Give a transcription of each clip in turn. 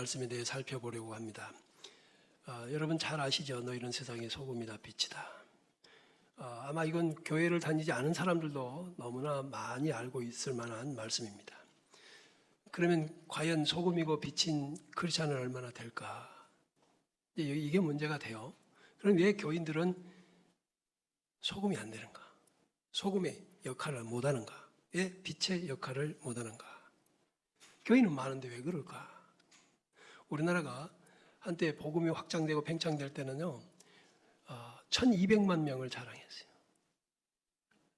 말씀에 대해 살펴보려고 합니다. 여러분 잘 아시죠? 너희는 세상의 소금이다 빛이다. 아마 이건 교회를 다니지 않은 사람들도 너무나 많이 알고 있을 만한 말씀입니다. 그러면 과연 소금이고 빛인 크리스찬은 얼마나 될까? 이게 문제가 돼요. 그럼 왜 교인들은 소금이 안 되는가? 소금의 역할을 못하는가? 왜 빛의 역할을 못하는가? 교인은 많은데 왜 그럴까? 우리나라가 한때 복음이 확장되고 팽창될 때는요, 1200만 명을 자랑했어요.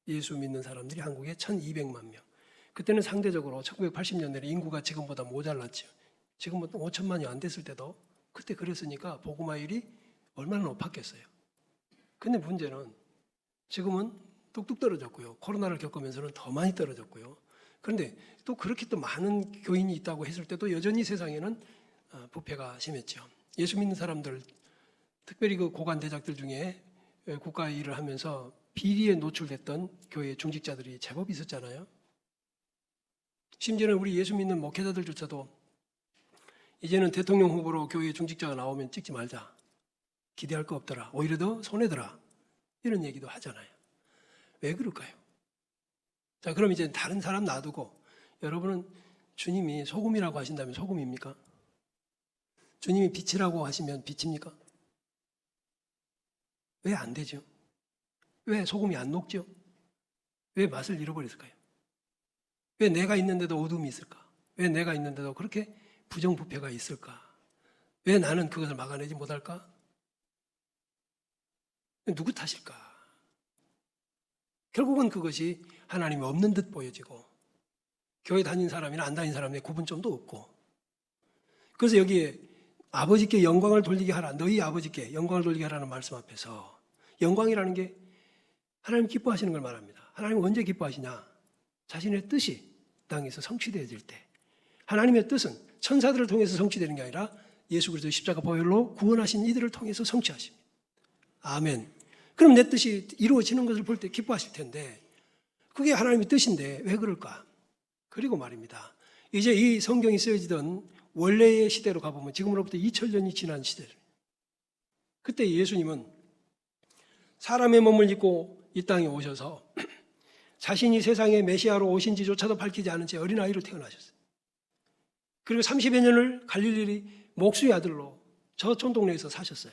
예수 믿는 사람들이 한국에 1200만 명. 그때는 상대적으로 1980년대에 인구가 지금보다 모자랐죠. 지금은 5천만이 안 됐을 때도 그때 그랬으니까 복음화율이 얼마나 높았겠어요. 근데 문제는 지금은 뚝뚝 떨어졌고요. 코로나를 겪으면서는 더 많이 떨어졌고요. 그런데 또 그렇게 또 많은 교인이 있다고 했을 때도 여전히 세상에는 부패가 심했죠. 예수 믿는 사람들, 특별히 그 고관 대작들 중에 국가 일을 하면서 비리에 노출됐던 교회 중직자들이 제법 있었잖아요. 심지어는 우리 예수 믿는 목회자들조차도 이제는 대통령 후보로 교회 중직자가 나오면 찍지 말자. 기대할 거 없더라. 오히려 더 손해더라. 이런 얘기도 하잖아요. 왜 그럴까요? 자, 그럼 이제 다른 사람 놔두고 여러분은 주님이 소금이라고 하신다면 소금입니까? 주님이 빛이라고 하시면 빛입니까? 왜 안 되죠? 왜 소금이 안 녹죠? 왜 맛을 잃어버렸을까요? 왜 내가 있는데도 어둠이 있을까? 왜 내가 있는데도 그렇게 부정부패가 있을까? 왜 나는 그것을 막아내지 못할까? 누구 탓일까? 결국은 그것이 하나님이 없는 듯 보여지고 교회 다닌 사람이나 안 다닌 사람의 구분점도 없고, 그래서 여기에 아버지께 영광을 돌리게 하라, 너희 아버지께 영광을 돌리게 하라는 말씀 앞에서 영광이라는 게 하나님 기뻐하시는 걸 말합니다. 하나님 언제 기뻐하시냐? 자신의 뜻이 땅에서 성취되어질 때. 하나님의 뜻은 천사들을 통해서 성취되는 게 아니라 예수 그리스도의 십자가 보혈로 구원하신 이들을 통해서 성취하십니다. 아멘. 그럼 내 뜻이 이루어지는 것을 볼 때 기뻐하실 텐데 그게 하나님의 뜻인데 왜 그럴까? 그리고 말입니다. 이제 이 성경이 쓰여지던 원래의 시대로 가보면 지금으로부터 2000년이 지난 시대를, 그때 예수님은 사람의 몸을 입고 이 땅에 오셔서 자신이 세상에 메시아로 오신지조차도 밝히지 않은 채 어린아이로 태어나셨어요. 그리고 30여 년을 갈릴리 목수의 아들로 저 촌동네에서 사셨어요.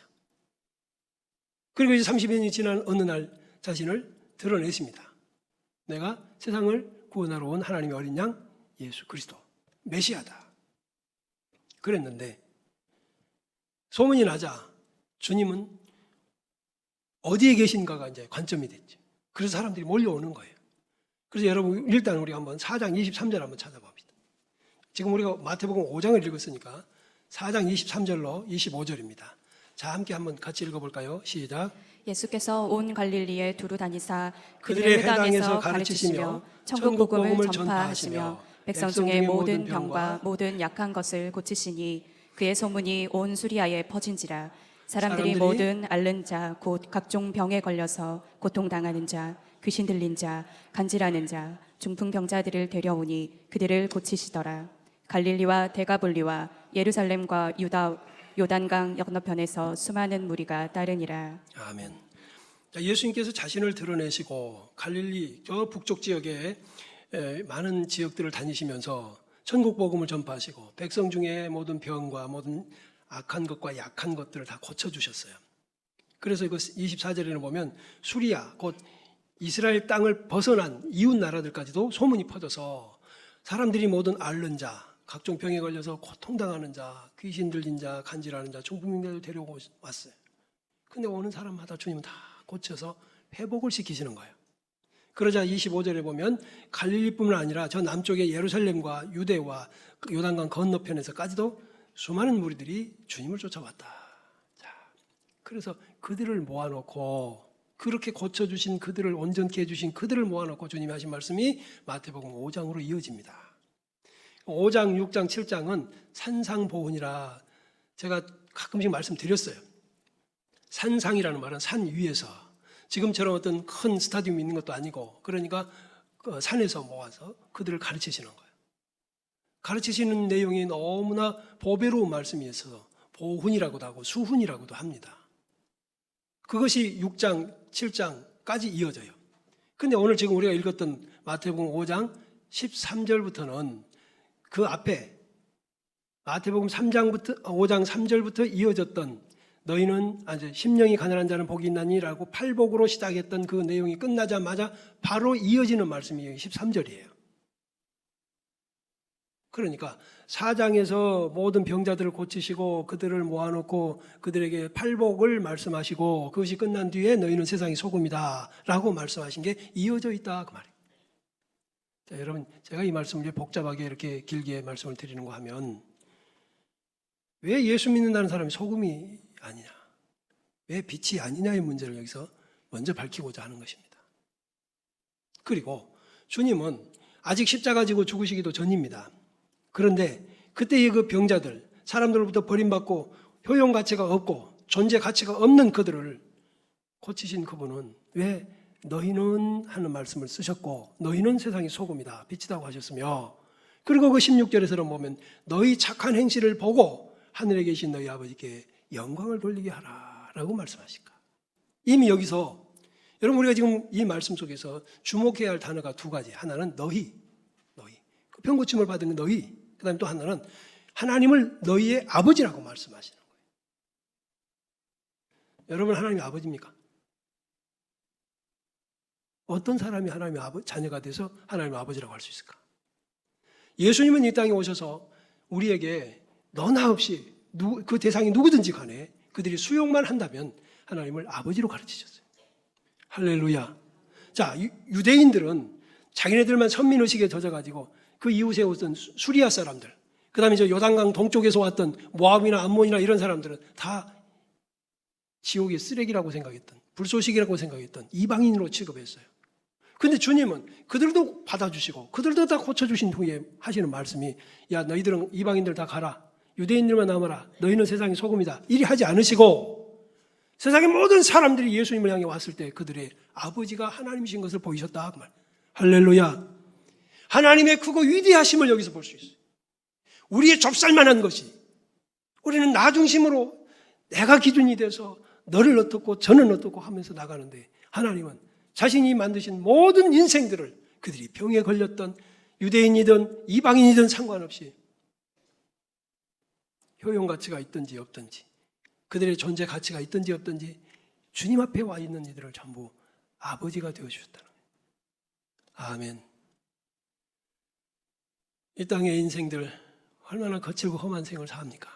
그리고 이제 30여 년이 지난 어느 날 자신을 드러내십니다. 내가 세상을 구원하러 온 하나님의 어린 양 예수 그리스도 메시아다. 그랬는데 소문이 나자 주님은 어디에 계신가가 이제 관점이 됐죠. 그래서 사람들이 몰려오는 거예요. 그래서 여러분 일단 우리가 한번 4장 23절 한번 찾아봅니다. 지금 우리가 마태복음 5장을 읽었으니까 4장 23절로 25절입니다. 자, 함께 한번 같이 읽어볼까요? 시작. 예수께서 온 갈릴리에 두루 다니사 그들의 회당에서 가르치시며 천국 복음을 전파하시며 백성 중에 모든 병과 모든 약한 것을 고치시니 그의 소문이 온 수리아에 퍼진지라. 사람들이 모든 앓는 자 곧 각종 병에 걸려서 고통당하는 자, 귀신 들린 자, 간질하는 자, 중풍병자들을 데려오니 그들을 고치시더라. 갈릴리와 데가볼리와 예루살렘과 유다 요단강 건너편에서 수많은 무리가 따르니라. 아멘. 자, 예수님께서 자신을 드러내시고 갈릴리 저 북쪽 지역에 많은 지역들을 다니시면서 천국 복음을 전파하시고 백성 중에 모든 병과 모든 악한 것과 약한 것들을 다 고쳐주셨어요. 그래서 이거 24절에는 보면 수리아 곧 이스라엘 땅을 벗어난 이웃 나라들까지도 소문이 퍼져서 사람들이 모든 앓는 자, 각종 병에 걸려서 고통당하는 자, 귀신 들린 자, 간질하는 자, 중풍병자를 데려오고 왔어요. 근데 오는 사람마다 주님은 다 고쳐서 회복을 시키시는 거예요. 그러자 25절에 보면 갈릴리뿐만 아니라 저 남쪽의 예루살렘과 유대와 요단강 건너편에서까지도 수많은 무리들이 주님을 쫓아왔다. 자, 그래서 그들을 모아놓고 그렇게 고쳐주신 그들을 온전케 해주신 그들을 모아놓고 주님이 하신 말씀이 마태복음 5장으로 이어집니다. 5장, 6장, 7장은 산상보훈이라 제가 가끔씩 말씀드렸어요. 산상이라는 말은 산 위에서, 지금처럼 어떤 큰 스타디움이 있는 것도 아니고, 그러니까 산에서 모아서 그들을 가르치시는 거예요. 가르치시는 내용이 너무나 보배로운 말씀이 있어서 보훈이라고도 하고 수훈이라고도 합니다. 그것이 6장, 7장까지 이어져요. 근데 오늘 지금 우리가 읽었던 마태복음 5장 13절부터는 그 앞에 마태복음 5장 3절부터 이어졌던 너희는 심령이 가난한 자는 복이 있나니라고 팔복으로 시작했던 그 내용이 끝나자마자 바로 이어지는 말씀이 13절이에요. 그러니까 4장에서 모든 병자들을 고치시고 그들을 모아놓고 그들에게 팔복을 말씀하시고 그것이 끝난 뒤에 너희는 세상의 소금이다 라고 말씀하신 게 이어져 있다 그 말이에요. 자, 여러분, 제가 이 말씀을 복잡하게 이렇게 길게 말씀을 드리는가 하면 왜 예수 믿는다는 사람이 소금이 아니냐, 왜 빛이 아니냐의 문제를 여기서 먼저 밝히고자 하는 것입니다. 그리고 주님은 아직 십자가 지고 죽으시기도 전입니다. 그런데 그때의 그 병자들, 사람들로부터 버림받고 효용 가치가 없고 존재 가치가 없는 그들을 고치신 그분은 왜 너희는 하는 말씀을 쓰셨고 너희는 세상의 소금이다, 빛이라고 하셨으며, 그리고 그 16절에서는 보면 너희 착한 행실을 보고 하늘에 계신 너희 아버지께 영광을 돌리게 하라라고 말씀하실까. 이미 여기서 여러분 우리가 지금 이 말씀 속에서 주목해야 할 단어가 두 가지. 하나는 너희, 그 병고침을 받은 너희. 그 다음에 또 하나는 하나님을 너희의 아버지라고 말씀하시는 거예요. 여러분 하나님의 아버지입니까? 어떤 사람이 하나님의 자녀가 돼서 하나님의 아버지라고 할 수 있을까? 예수님은 이 땅에 오셔서 우리에게 너나 없이 그 대상이 누구든지 간에 그들이 수용만 한다면 하나님을 아버지로 가르치셨어요. 할렐루야. 자, 유대인들은 자기네들만 선민의식에 젖어가지고 그 이웃에 오던 수리아 사람들, 그 다음에 저 요단강 동쪽에서 왔던 모압이나 암몬이나 이런 사람들은 다 지옥의 쓰레기라고 생각했던, 불쏘시개라고 생각했던 이방인으로 취급했어요. 근데 주님은 그들도 받아주시고 그들도 다 고쳐주신 후에 하시는 말씀이, 야 너희들은 이방인들 다 가라, 유대인들만 남아라, 너희는 세상의 소금이다, 이리 하지 않으시고 세상의 모든 사람들이 예수님을 향해 왔을 때 그들의 아버지가 하나님이신 것을 보이셨다 그 말. 할렐루야. 하나님의 크고 위대하심을 여기서 볼 수 있어요. 우리의 좁쌀만한 것이, 우리는 나 중심으로 내가 기준이 돼서 너를 어떻고 저는 어떻고 하면서 나가는데, 하나님은 자신이 만드신 모든 인생들을 그들이 병에 걸렸던 유대인이든 이방인이든 상관없이 효용 가치가 있든지 없든지, 그들의 존재 가치가 있든지 없든지 주님 앞에 와 있는 이들을 전부 아버지가 되어주셨다는 거예요. 아멘. 이 땅의 인생들 얼마나 거칠고 험한 생을 삽니까?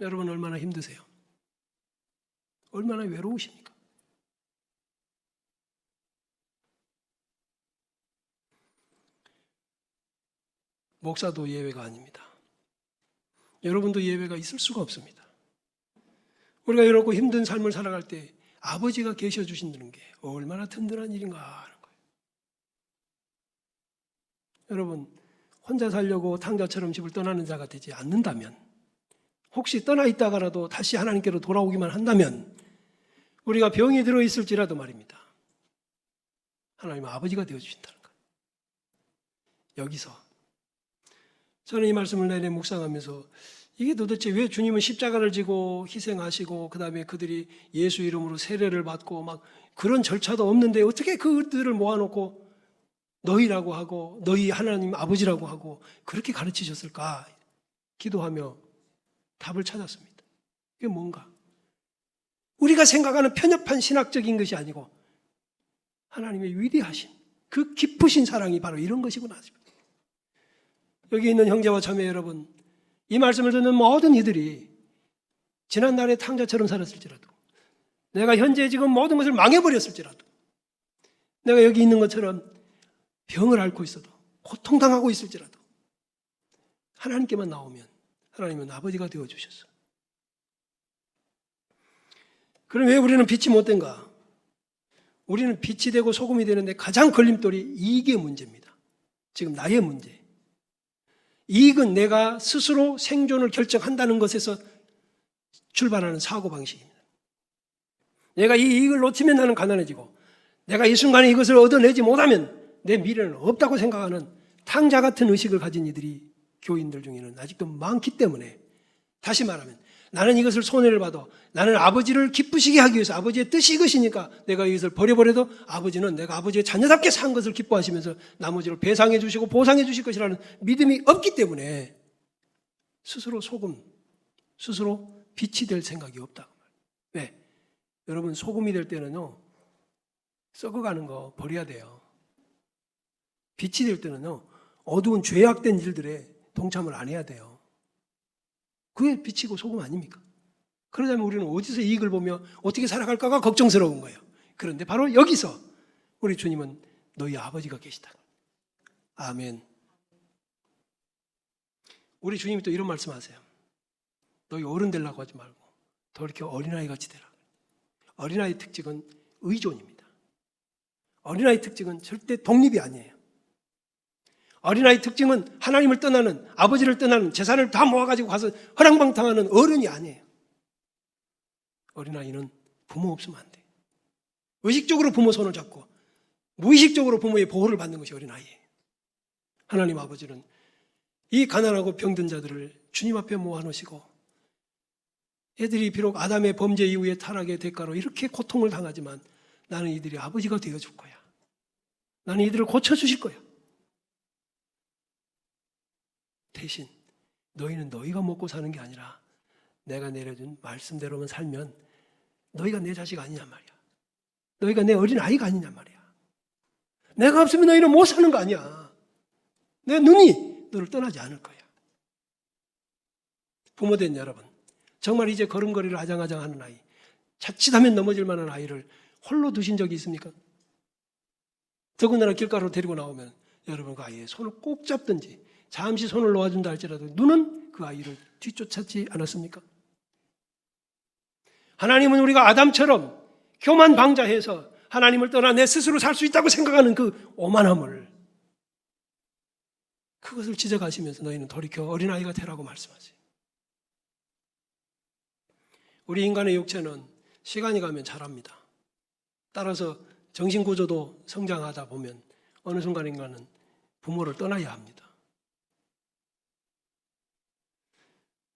여러분 얼마나 힘드세요? 얼마나 외로우십니까? 목사도 예외가 아닙니다. 여러분도 예외가 있을 수가 없습니다. 우리가 이렇고 힘든 삶을 살아갈 때 아버지가 계셔 주신다는 게 얼마나 든든한 일인가 하는 거예요. 여러분 혼자 살려고 탕자처럼 집을 떠나는 자가 되지 않는다면, 혹시 떠나 있다가라도 다시 하나님께로 돌아오기만 한다면, 우리가 병이 들어있을지라도 말입니다, 하나님은 아버지가 되어주신다는 거예요. 여기서 저는 이 말씀을 내내 묵상하면서 이게 도대체 왜 주님은 십자가를 지고 희생하시고 그 다음에 그들이 예수 이름으로 세례를 받고 막 그런 절차도 없는데 어떻게 그들을 모아놓고 너희라고 하고 너희 하나님 아버지라고 하고 그렇게 가르치셨을까 기도하며 답을 찾았습니다. 그게 뭔가? 우리가 생각하는 편협한 신학적인 것이 아니고 하나님의 위대하신 그 깊으신 사랑이 바로 이런 것이구나. 여기 있는 형제와 자매 여러분, 이 말씀을 듣는 모든 이들이 지난날의 탕자처럼 살았을지라도, 내가 현재 지금 모든 것을 망해버렸을지라도, 내가 여기 있는 것처럼 병을 앓고 있어도 고통당하고 있을지라도 하나님께만 나오면 하나님은 아버지가 되어주셨어. 그럼 왜 우리는 빛이 못 된가? 우리는 빛이 되고 소금이 되는데 가장 걸림돌이 이익의 문제입니다. 지금 나의 문제. 이익은 내가 스스로 생존을 결정한다는 것에서 출발하는 사고방식입니다. 내가 이 이익을 놓치면 나는 가난해지고, 내가 이 순간에 이것을 얻어내지 못하면 내 미래는 없다고 생각하는 탕자 같은 의식을 가진 이들이 교인들 중에는 아직도 많기 때문에, 다시 말하면 나는 이것을 손해를 봐도 나는 아버지를 기쁘시게 하기 위해서, 아버지의 뜻이 이것이니까 내가 이것을 버려버려도 아버지는 내가 아버지의 자녀답게 산 것을 기뻐하시면서 나머지를 배상해 주시고 보상해 주실 것이라는 믿음이 없기 때문에 스스로 소금, 스스로 빛이 될 생각이 없다. 왜? 여러분, 소금이 될 때는요, 썩어가는 거 버려야 돼요. 빛이 될 때는요, 어두운 죄악된 일들에 동참을 안 해야 돼요. 그게 빛이고 소금 아닙니까? 그러자면 우리는 어디서 이익을 보며 어떻게 살아갈까가 걱정스러운 거예요. 그런데 바로 여기서 우리 주님은 너희 아버지가 계시다. 아멘. 우리 주님이 또 이런 말씀하세요. 너희 어른 되려고 하지 말고 더 이렇게 어린아이 같이 되라. 어린아이 특징은 의존입니다. 어린아이 특징은 절대 독립이 아니에요. 어린아이 특징은 하나님을 떠나는, 아버지를 떠나는, 재산을 다 모아가지고 가서 허랑방탕하는 어른이 아니에요. 어린아이는 부모 없으면 안 돼요. 의식적으로 부모 손을 잡고 무의식적으로 부모의 보호를 받는 것이 어린아이예요. 하나님 아버지는 이 가난하고 병든 자들을 주님 앞에 모아놓으시고, 애들이 비록 아담의 범죄 이후에 타락의 대가로 이렇게 고통을 당하지만 나는 이들이 아버지가 되어줄 거야. 나는 이들을 고쳐주실 거야. 대신 너희는 너희가 먹고 사는 게 아니라 내가 내려준 말씀대로만 살면 너희가 내 자식 아니냔 말이야. 너희가 내 어린 아이가 아니냔 말이야. 내가 없으면 너희는 못 사는 거 아니야. 내 눈이 너를 떠나지 않을 거야. 부모된 여러분, 정말 이제 걸음걸이를 아장아장하는 아이, 자칫하면 넘어질 만한 아이를 홀로 두신 적이 있습니까? 더군다나 길가로 데리고 나오면 여러분 그 아이의 손을 꼭 잡든지 잠시 손을 놓아준다 할지라도 눈은 그 아이를 뒤쫓았지 않았습니까? 하나님은 우리가 아담처럼 교만방자해서 하나님을 떠나 내 스스로 살 수 있다고 생각하는 그 오만함을, 그것을 지적하시면서 너희는 돌이켜 어린아이가 되라고 말씀하세요. 우리 인간의 육체는 시간이 가면 자랍니다. 따라서 정신구조도 성장하다 보면 어느 순간 인간은 부모를 떠나야 합니다.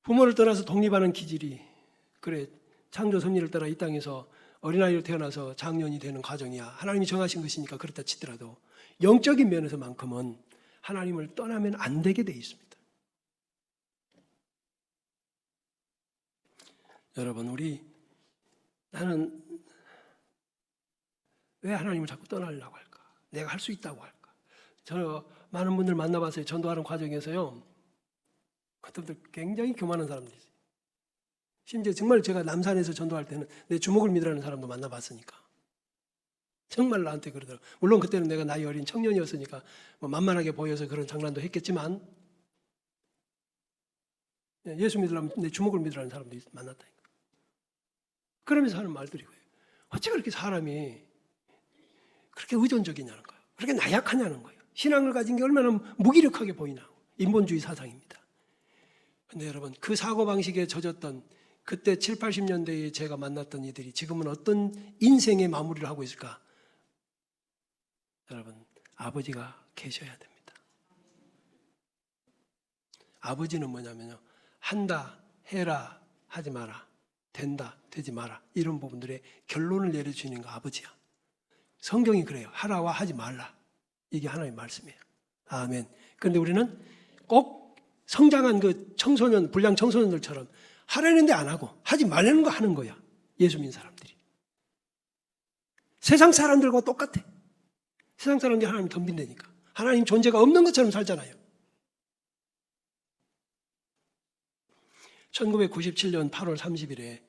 부모를 떠나서 독립하는 기질이, 그래 창조 섭리를 따라 이 땅에서 어린아이로 태어나서 장년이 되는 과정이야 하나님이 정하신 것이니까 그렇다 치더라도 영적인 면에서만큼은 하나님을 떠나면 안 되게 돼 있습니다. 여러분, 나는 왜 하나님을 자꾸 떠나려고 할까? 내가 할 수 있다고 할까? 저 많은 분들 만나봤어요. 전도하는 과정에서요. 그때부터 굉장히 교만한 사람들이 있어요. 심지어 정말 제가 남산에서 전도할 때는 내 주먹을 믿으라는 사람도 만나봤으니까. 정말 나한테 그러더라고요. 물론 그때는 내가 나이 어린 청년이었으니까 뭐 만만하게 보여서 그런 장난도 했겠지만, 예수 믿으려면 내 주먹을 믿으라는 사람도 만났다니까. 그러면서 하는 말들이 거예요. 어찌 그렇게 사람이 그렇게 의존적이냐는 거예요. 그렇게 나약하냐는 거예요. 신앙을 가진 게 얼마나 무기력하게 보이나. 인본주의 사상입니다. 그런데 여러분, 그 사고방식에 젖었던 그때 7, 80년대에 제가 만났던 이들이 지금은 어떤 인생의 마무리를 하고 있을까? 여러분, 아버지가 계셔야 됩니다. 아버지는 뭐냐면요, 한다, 해라, 하지 마라, 된다, 되지 마라, 이런 부분들의 결론을 내려주는 거 아버지야. 성경이 그래요. 하라와 하지 말라. 이게 하나님의 말씀이에요. 아멘. 그런데 우리는 꼭 성장한 그 청소년, 불량 청소년들처럼 하라는데 안 하고 하지 말라는 거 하는 거야. 예수 믿는 사람들이. 세상 사람들과 똑같아. 세상 사람들이 하나님 덤빈다니까. 하나님 존재가 없는 것처럼 살잖아요. 1997년 8월 30일에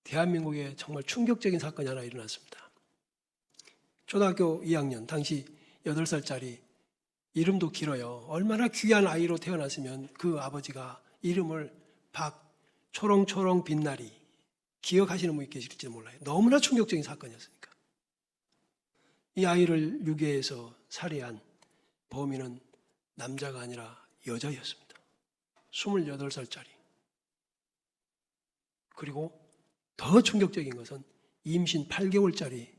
대한민국에 정말 충격적인 사건이 하나 일어났습니다. 초등학교 2학년, 당시 8살짜리, 이름도 길어요. 얼마나 귀한 아이로 태어났으면 그 아버지가 이름을 초롱초롱 빛나리, 기억하시는 분이 계실지 몰라요. 너무나 충격적인 사건이었으니까. 이 아이를 유괴해서 살해한 범인은 남자가 아니라 여자였습니다. 28살짜리. 그리고 더 충격적인 것은 임신 8개월짜리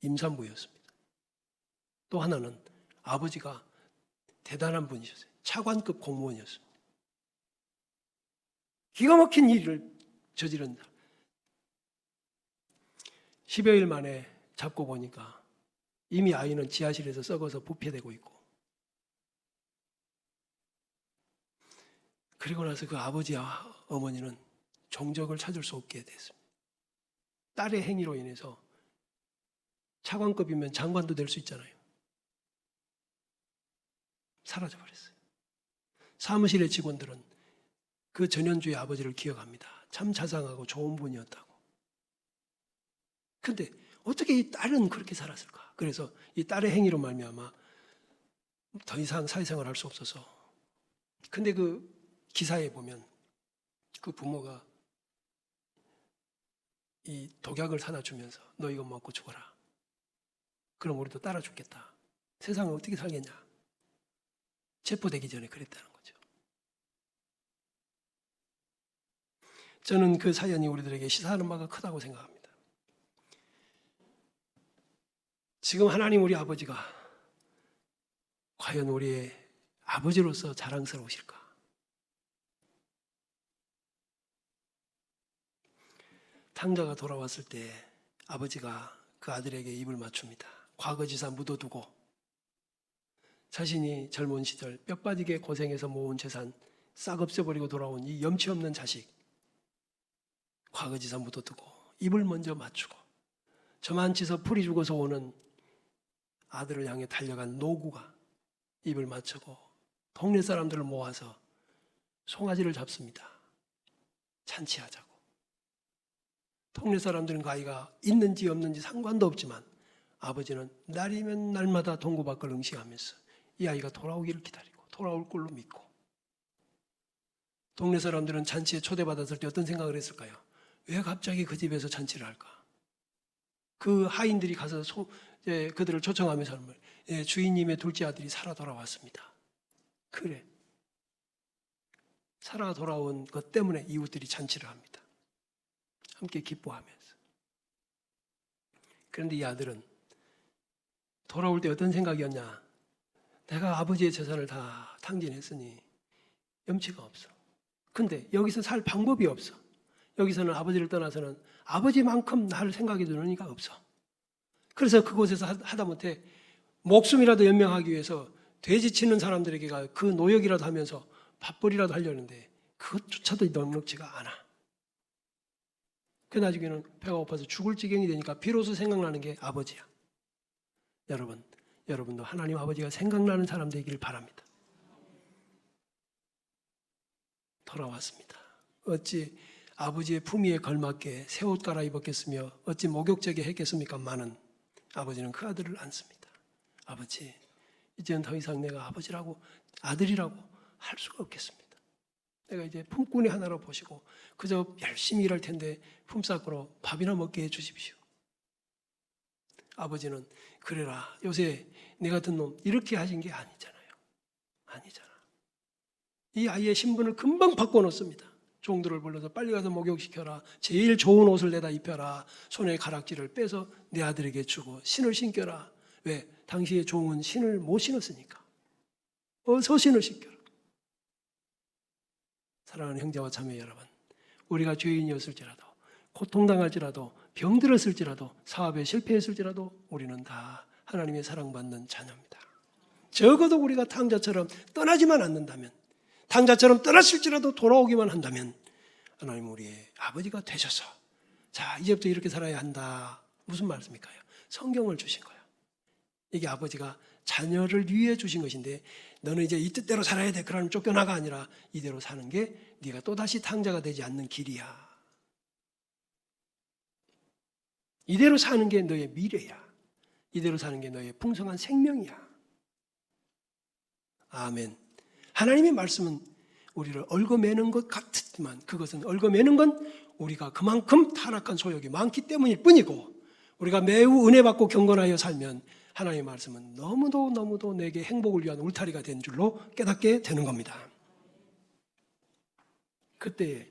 임산부였습니다. 또 하나는 아버지가 대단한 분이셨어요. 차관급 공무원이었습니다. 기가 막힌 일을 저지른다. 10여일 만에 잡고 보니까 이미 아이는 지하실에서 썩어서 부패되고 있고, 그리고 나서 그 아버지와 어머니는 종적을 찾을 수 없게 됐습니다. 딸의 행위로 인해서 차관급이면 장관도 될 수 있잖아요. 사라져버렸어요. 사무실의 직원들은 그 전현주의 아버지를 기억합니다. 참 자상하고 좋은 분이었다고. 근데 어떻게 이 딸은 그렇게 살았을까? 그래서 이 딸의 행위로 말미암아 더 이상 사회생활을 할 수 없어서. 근데 그 기사에 보면 그 부모가 이 독약을 사다 주면서 너 이거 먹고 죽어라. 그럼 우리도 따라 죽겠다. 세상을 어떻게 살겠냐. 체포되기 전에 그랬다는 거죠. 저는 그 사연이 우리들에게 시사하는 바가 크다고 생각합니다. 지금 하나님 우리 아버지가 과연 우리의 아버지로서 자랑스러우실까? 탕자가 돌아왔을 때 아버지가 그 아들에게 입을 맞춥니다. 과거지사 묻어두고 자신이 젊은 시절 뼈 빠지게 고생해서 모은 재산 싹 없애버리고 돌아온 이 염치 없는 자식, 과거지사 묻어두고 입을 먼저 맞추고 저만치서 풀이 죽어서 오는 아들을 향해 달려간 노구가 입을 맞추고 동네 사람들을 모아서 송아지를 잡습니다. 잔치하자고. 동네 사람들은 그 아이가 있는지 없는지 상관도 없지만 아버지는 날이면 날마다 동구 밖을 응시하면서 이 아이가 돌아오기를 기다리고 돌아올 걸로 믿고, 동네 사람들은 잔치에 초대받았을 때 어떤 생각을 했을까요? 왜 갑자기 그 집에서 잔치를 할까? 그 하인들이 가서 그들을 초청하면서 하는 말, 주인님의 둘째 아들이 살아 돌아왔습니다. 그래, 살아 돌아온 것 때문에 이웃들이 잔치를 합니다. 함께 기뻐하면서. 그런데 이 아들은 돌아올 때 어떤 생각이었냐? 내가 아버지의 재산을 다 탕진했으니 염치가 없어. 근데 여기서 살 방법이 없어. 여기서는 아버지를 떠나서는 아버지만큼 나를 생각해 주는 이가 없어. 그래서 그곳에서 하다못해 목숨이라도 연명하기 위해서 돼지 치는 사람들에게 그 노역이라도 하면서 밥벌이라도 하려는데 그것조차도 넉넉지가 않아. 그 나중에는 배가 고파서 죽을 지경이 되니까 비로소 생각나는 게 아버지야. 여러분도 하나님 아버지가 생각나는 사람 되기를 바랍니다. 돌아왔습니다. 어찌 아버지의 품위에 걸맞게 새 옷 갈아입었겠으며 어찌 목욕제게 했겠습니까? 많은 아버지는 그 아들을 안습니다. 아버지, 이제는 더 이상 내가 아버지라고 아들이라고 할 수가 없겠습니다. 내가 이제 품꾼이 하나로 보시고 그저 열심히 일할 텐데 품삯으로 밥이나 먹게 해주십시오. 아버지는 그래라, 요새 내 같은 놈 이렇게 하신 게 아니잖아요. 아니잖아. 이 아이의 신분을 금방 바꿔놓습니다. 종들을 불러서 빨리 가서 목욕시켜라, 제일 좋은 옷을 내다 입혀라, 손에 가락지를 빼서 내 아들에게 주고 신을 신겨라. 왜? 당시의 종은 신을 못 신었으니까. 어서 신을 신겨라. 사랑하는 형제와 자매 여러분, 우리가 죄인이었을지라도 고통당할지라도 병들었을지라도 사업에 실패했을지라도 우리는 다 하나님의 사랑받는 자녀입니다. 적어도 우리가 탕자처럼 떠나지만 않는다면, 탕자처럼 떠났을지라도 돌아오기만 한다면 하나님 우리의 아버지가 되셔서 자 이제부터 이렇게 살아야 한다. 무슨 말씀일까요? 성경을 주신 거예요. 이게 아버지가 자녀를 위해 주신 것인데 너는 이제 이 뜻대로 살아야 돼. 그러면 쫓겨나가 아니라 이대로 사는 게 네가 또다시 탕자가 되지 않는 길이야. 이대로 사는 게 너의 미래야. 이대로 사는 게 너의 풍성한 생명이야. 아멘. 하나님의 말씀은 우리를 얽어매는 것 같지만 그것은 얽어매는 건 우리가 그만큼 타락한 소욕이 많기 때문일 뿐이고, 우리가 매우 은혜받고 경건하여 살면 하나님의 말씀은 너무도 내게 행복을 위한 울타리가 된 줄로 깨닫게 되는 겁니다. 그때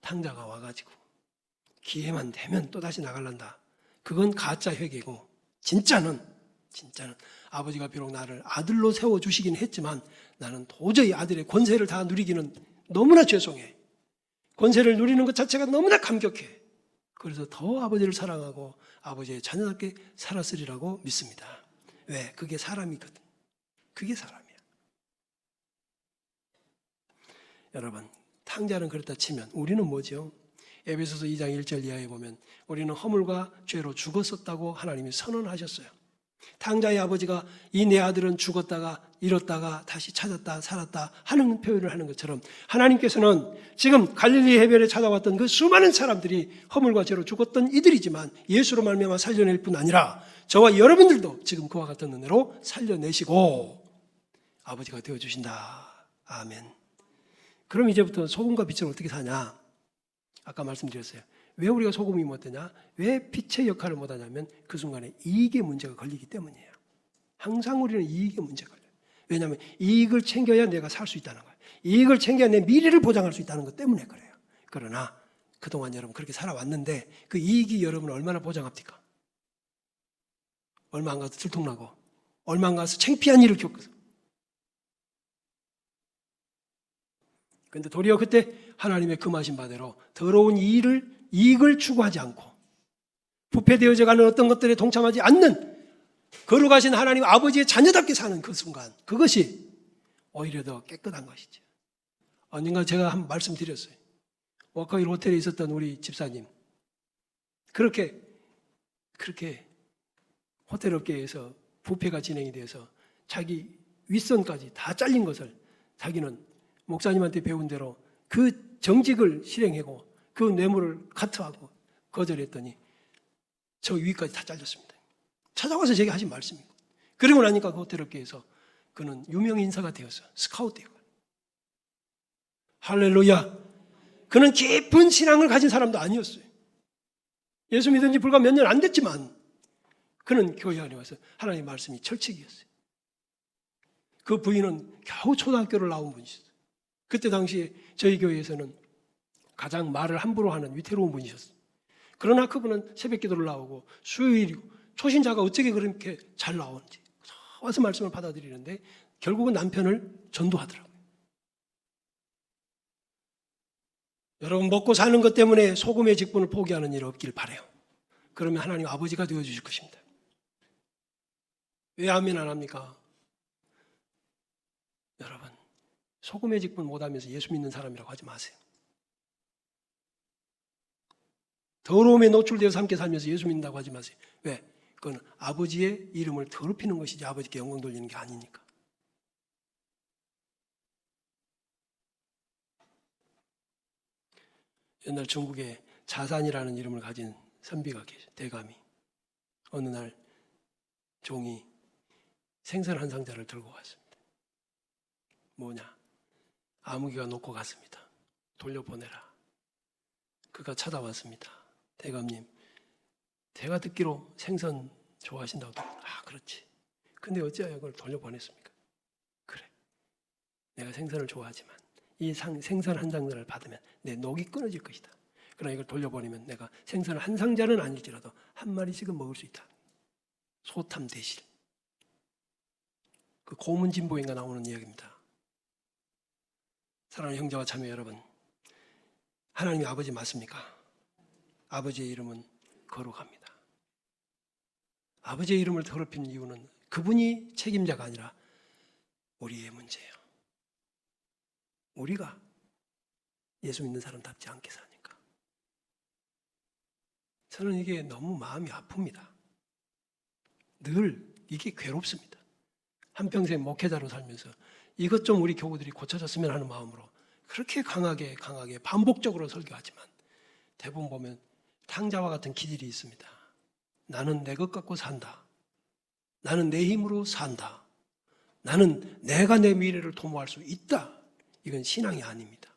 탕자가 와가지고 기회만 되면 또다시 나갈란다. 그건 가짜 회개고 진짜는 아버지가 비록 나를 아들로 세워주시긴 했지만 나는 도저히 아들의 권세를 다 누리기는 너무나 죄송해. 권세를 누리는 것 자체가 너무나 감격해. 그래서 더 아버지를 사랑하고 아버지의 자녀답게 살았으리라고 믿습니다. 왜? 그게 사람이거든. 그게 사람이야. 여러분, 탕자는 그렇다 치면 우리는 뭐죠? 에베소서 2장 1절 이하에 보면 우리는 허물과 죄로 죽었었다고 하나님이 선언하셨어요. 탕자의 아버지가 이 내 아들은 죽었다가 잃었다가 다시 찾았다 살았다 하는 표현을 하는 것처럼 하나님께서는 지금 갈릴리 해변에 찾아왔던 그 수많은 사람들이 허물과 죄로 죽었던 이들이지만 예수로 말미암아 살려낼 뿐 아니라 저와 여러분들도 지금 그와 같은 은혜로 살려내시고 아버지가 되어주신다. 아멘. 그럼 이제부터 소금과 빛을 어떻게 사냐? 아까 말씀드렸어요. 왜 우리가 소금이 못되냐? 왜 빛의 역할을 못하냐면 그 순간에 이익의 문제가 걸리기 때문이에요. 항상 우리는 이익의 문제가 걸려요. 왜냐하면 이익을 챙겨야 내가 살 수 있다는 거예요. 이익을 챙겨야 내 미래를 보장할 수 있다는 것 때문에 그래요. 그러나 그동안 여러분 그렇게 살아왔는데 그 이익이 여러분을 얼마나 보장합니까? 얼마 안 가서 들통나고 얼마 안 가서 창피한 일을 겪어서. 그런데 도리어 그때 하나님의 금하신 바대로 더러운 이익을 추구하지 않고 부패되어져 가는 어떤 것들에 동참하지 않는 거룩하신 하나님 아버지의 자녀답게 사는 그 순간, 그것이 오히려 더 깨끗한 것이죠. 언젠가 제가 한 말씀 드렸어요. 워커힐 호텔에 있었던 우리 집사님, 그렇게 호텔 업계에서 부패가 진행이 돼서 자기 윗선까지 다 잘린 것을 자기는 목사님한테 배운 대로 그 정직을 실행하고 그 뇌물을 카트하고 거절했더니 저 위까지 다 잘렸습니다. 찾아와서 제게 하신 말씀이고, 그러고 나니까 그 호텔 업계에서 그는 유명 인사가 되어서 스카우트 되고, 할렐루야. 그는 깊은 신앙을 가진 사람도 아니었어요. 예수 믿은 지 불과 몇 년 안 됐지만 그는 교회 안에 와서 하나님의 말씀이 철칙이었어요. 그 부인은 겨우 초등학교를 나온 분이셨어요. 그때 당시에 저희 교회에서는 가장 말을 함부로 하는 위태로운 분이셨어요. 그러나 그분은 새벽 기도를 나오고 수요일이고 초신자가 어떻게 그렇게 잘 나오는지 와서 말씀을 받아들이는데 결국은 남편을 전도하더라고요. 여러분, 먹고 사는 것 때문에 소금의 직분을 포기하는 일 없길 바라요. 그러면 하나님 아버지가 되어주실 것입니다. 왜 아멘 안 합니까? 여러분, 소금의 직분 못하면서 예수 믿는 사람이라고 하지 마세요. 더러움에 노출되어서 함께 살면서 예수 믿는다고 하지 마세요. 왜? 그건 아버지의 이름을 더럽히는 것이지 아버지께 영광 돌리는 게 아니니까. 옛날 중국에 자산이라는 이름을 가진 선비가 계셔. 대감이 어느 날 종이 생선 한 상자를 들고 왔습니다. 뭐냐? 아무개가 놓고 갔습니다. 돌려보내라. 그가 찾아왔습니다. 대감님, 제가 듣기로 생선 좋아하신다고 들었는데, 그렇지. 근데 어찌하여 그걸 돌려보냈습니까? 그래, 내가 생선을 좋아하지만 이 생선 한 상자를 받으면 내 녹이 끊어질 것이다. 그러나 이걸 돌려보내면 내가 생선 한 상자는 아닐지라도 한 마리씩은 먹을 수 있다. 소탐 대실. 그 고문진보인가 나오는 이야기입니다. 사랑하는 형제와 자매 여러분, 하나님이 아버지 맞습니까? 아버지의 이름은 거룩합니다. 아버지의 이름을 더럽힌 이유는 그분이 책임자가 아니라 우리의 문제예요. 우리가 예수 믿는 사람답지 않게 사니까. 저는 이게 너무 마음이 아픕니다. 늘 이게 괴롭습니다. 한평생 목회자로 살면서 이것 좀 우리 교우들이 고쳐졌으면 하는 마음으로 그렇게 강하게 반복적으로 설교하지만 대부분 보면 탕자와 같은 기질이 있습니다. 나는 내 것 갖고 산다. 나는 내 힘으로 산다. 나는 내가 내 미래를 도모할 수 있다. 이건 신앙이 아닙니다.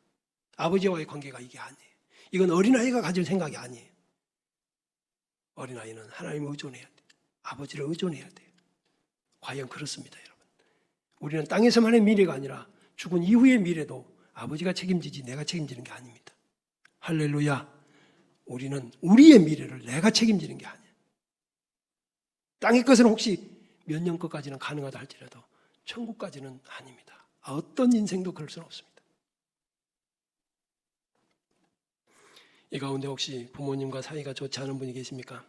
아버지와의 관계가 이게 아니에요. 이건 어린아이가 가질 생각이 아니에요. 어린아이는 하나님을 의존해야 돼요. 아버지를 의존해야 돼요. 과연 그렇습니다, 여러분. 우리는 땅에서만의 미래가 아니라 죽은 이후의 미래도 아버지가 책임지지 내가 책임지는 게 아닙니다. 할렐루야. 우리는 우리의 미래를 내가 책임지는 게 아니에요. 땅의 것은 혹시 몇 년 것까지는 가능하다 할지라도 천국까지는 아닙니다. 어떤 인생도 그럴 수는 없습니다. 이 가운데 혹시 부모님과 사이가 좋지 않은 분이 계십니까?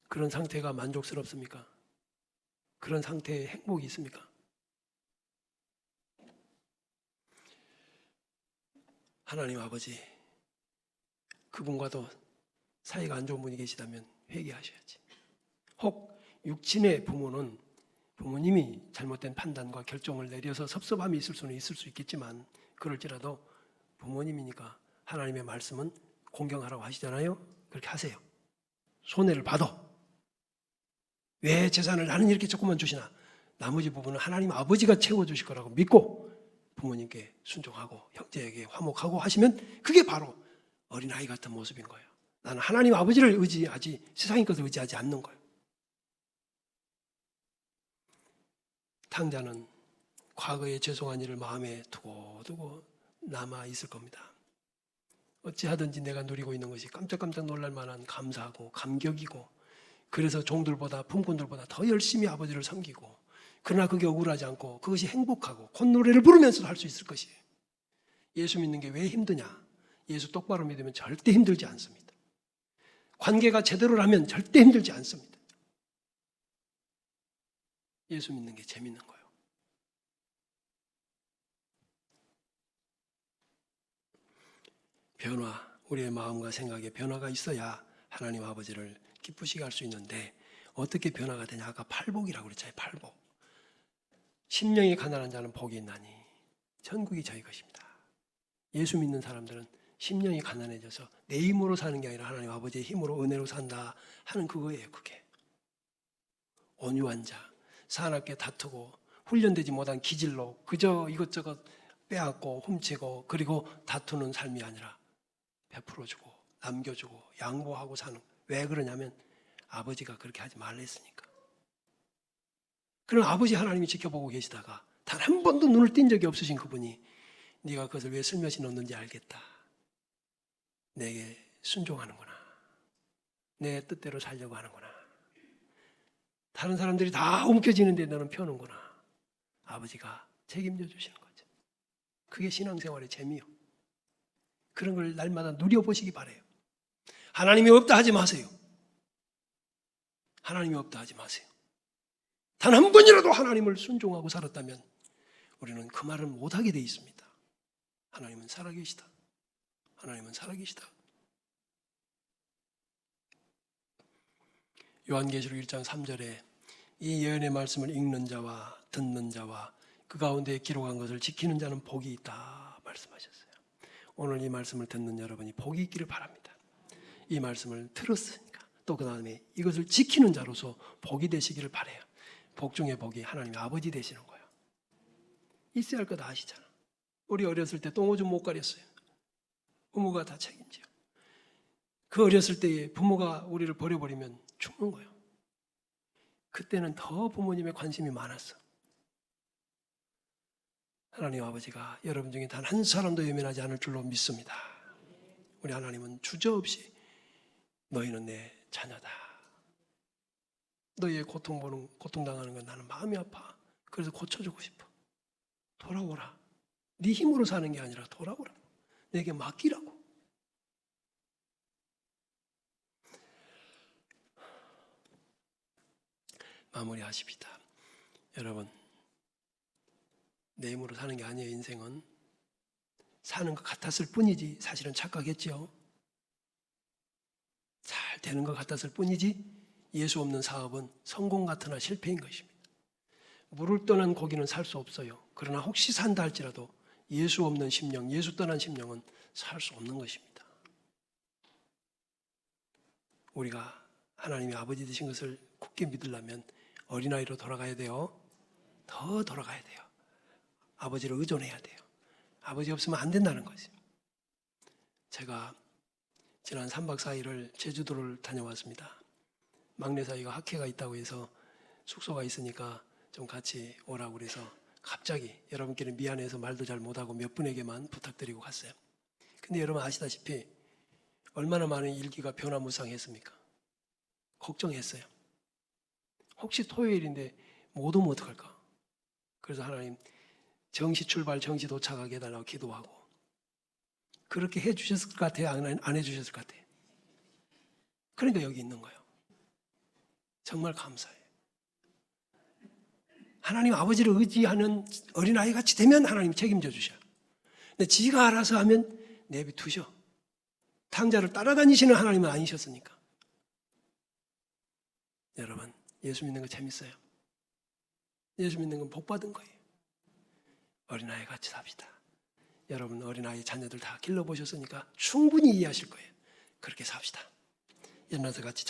그런 상태가 만족스럽습니까? 그런 상태에 행복이 있습니까? 하나님 아버지, 그분과도 사이가 안 좋은 분이 계시다면 회개하셔야지. 혹 육친의 부모는 부모님이 잘못된 판단과 결정을 내려서 섭섭함이 있을 수는 있을 수 있겠지만 그럴지라도 부모님이니까 하나님의 말씀은 공경하라고 하시잖아요. 그렇게 하세요. 손해를 봐도 왜 재산을 나는 이렇게 조금만 주시나, 나머지 부분은 하나님 아버지가 채워주실 거라고 믿고 부모님께 순종하고 형제에게 화목하고 하시면 그게 바로 어린아이 같은 모습인 거예요. 나는 하나님 아버지를 의지하지 세상의 것을 의지하지 않는 거예요. 탕자는 과거의 죄송한 일을 마음에 두고 남아 있을 겁니다. 어찌하든지 내가 누리고 있는 것이 깜짝깜짝 놀랄 만한 감사하고 감격이고, 그래서 종들보다 품꾼들보다 더 열심히 아버지를 섬기고, 그러나 그게 억울하지 않고 그것이 행복하고 콧노래를 부르면서도 할 수 있을 것이에요. 예수 믿는 게 왜 힘드냐? 예수 똑바로 믿으면 절대 힘들지 않습니다. 관계가 제대로라면 절대 힘들지 않습니다. 예수 믿는 게 재밌는 거예요. 변화, 우리의 마음과 생각에 변화가 있어야 하나님 아버지를 기쁘시게 할 수 있는데, 어떻게 변화가 되냐? 아까 팔복이라고 그랬잖아요. 팔복. 심령이 가난한 자는 복이 있나니 천국이 저희 것입니다. 예수 믿는 사람들은 심령이 가난해져서 내 힘으로 사는 게 아니라 하나님 아버지의 힘으로 은혜로 산다 하는 그거예요. 그게 온유한 자, 사납게 다투고 훈련되지 못한 기질로 그저 이것저것 빼앗고 훔치고 그리고 다투는 삶이 아니라 베풀어주고 남겨주고 양보하고 사는. 왜 그러냐면 아버지가 그렇게 하지 말랬으니까. 그럼 아버지 하나님이 지켜보고 계시다가 단 한 번도 눈을 띈 적이 없으신 그분이 네가 그것을 왜 슬며시 넣는지 알겠다. 내게 순종하는구나. 내 뜻대로 살려고 하는구나. 다른 사람들이 다 움켜쥐는데 너는 펴는구나. 아버지가 책임져 주시는 거죠. 그게 신앙생활의 재미요. 그런 걸 날마다 누려보시기 바라요. 하나님이 없다 하지 마세요. 하나님이 없다 하지 마세요. 단 한 번이라도 하나님을 순종하고 살았다면 우리는 그 말을 못하게 돼 있습니다. 하나님은 살아계시다. 하나님은 살아계시다. 요한계시록 1장 3절에 이 예언의 말씀을 읽는 자와 듣는 자와 그 가운데 기록한 것을 지키는 자는 복이 있다 말씀하셨어요. 오늘 이 말씀을 듣는 여러분이 복이 있기를 바랍니다. 이 말씀을 들었으니까 또 그 다음에 이것을 지키는 자로서 복이 되시기를 바라요. 복 중에 복이 하나님의 아버지 되시는 거예요. 있어야 할 거 다 아시잖아. 우리 어렸을 때 똥오줌 못 가렸어요. 부모가 다 책임져요. 그 어렸을 때에 부모가 우리를 버려버리면 죽는 거예요. 그때는 더 부모님의 관심이 많았어. 하나님 아버지가 여러분 중에 단 한 사람도 외면하지 않을 줄로 믿습니다. 우리 하나님은 주저없이 너희는 내 자녀다. 너희의 고통당하는 건 나는 마음이 아파. 그래서 고쳐주고 싶어. 돌아오라. 네 힘으로 사는 게 아니라 돌아오라. 내게 맡기라고. 마무리하십시다. 여러분, 내 힘으로 사는 게 아니에요. 인생은 사는 것 같았을 뿐이지 사실은 착각했죠. 잘 되는 것 같았을 뿐이지 예수 없는 사업은 성공 같으나 실패인 것입니다. 물을 떠난 고기는 살 수 없어요. 그러나 혹시 산다 할지라도 예수 없는 심령, 예수 떠난 심령은 살 수 없는 것입니다. 우리가 하나님의 아버지 되신 것을 굳게 믿으려면 어린아이로 돌아가야 돼요. 더 돌아가야 돼요. 아버지를 의존해야 돼요. 아버지 없으면 안 된다는 거죠. 제가 지난 3박 4일을 제주도를 다녀왔습니다. 막내 사이가 학회가 있다고 해서 숙소가 있으니까 좀 같이 오라고 그래서 갑자기 여러분께는 미안해서 말도 잘 못하고 몇 분에게만 부탁드리고 갔어요. 근데 여러분 아시다시피 얼마나 많은 일기가 변화무쌍했습니까? 걱정했어요. 혹시 토요일인데 못 오면 어떡할까? 그래서 하나님 정시 출발, 정시 도착하게 해달라고 기도하고 그렇게 해주셨을 것 같아요? 안 해주셨을 것 같아요? 그러니까 여기 있는 거예요. 정말 감사해요. 하나님 아버지를 의지하는 어린아이 같이 되면 하나님 책임져 주셔요. 근데 지가 알아서 하면 내비두셔. 탕자를 따라다니시는 하나님은 아니셨으니까. 여러분, 예수 믿는 거 재밌어요. 예수 믿는 건 복 받은 거예요. 어린아이 같이 삽시다. 여러분 어린아이 자녀들 다 길러보셨으니까 충분히 이해하실 거예요. 그렇게 삽시다. 옛날서 같이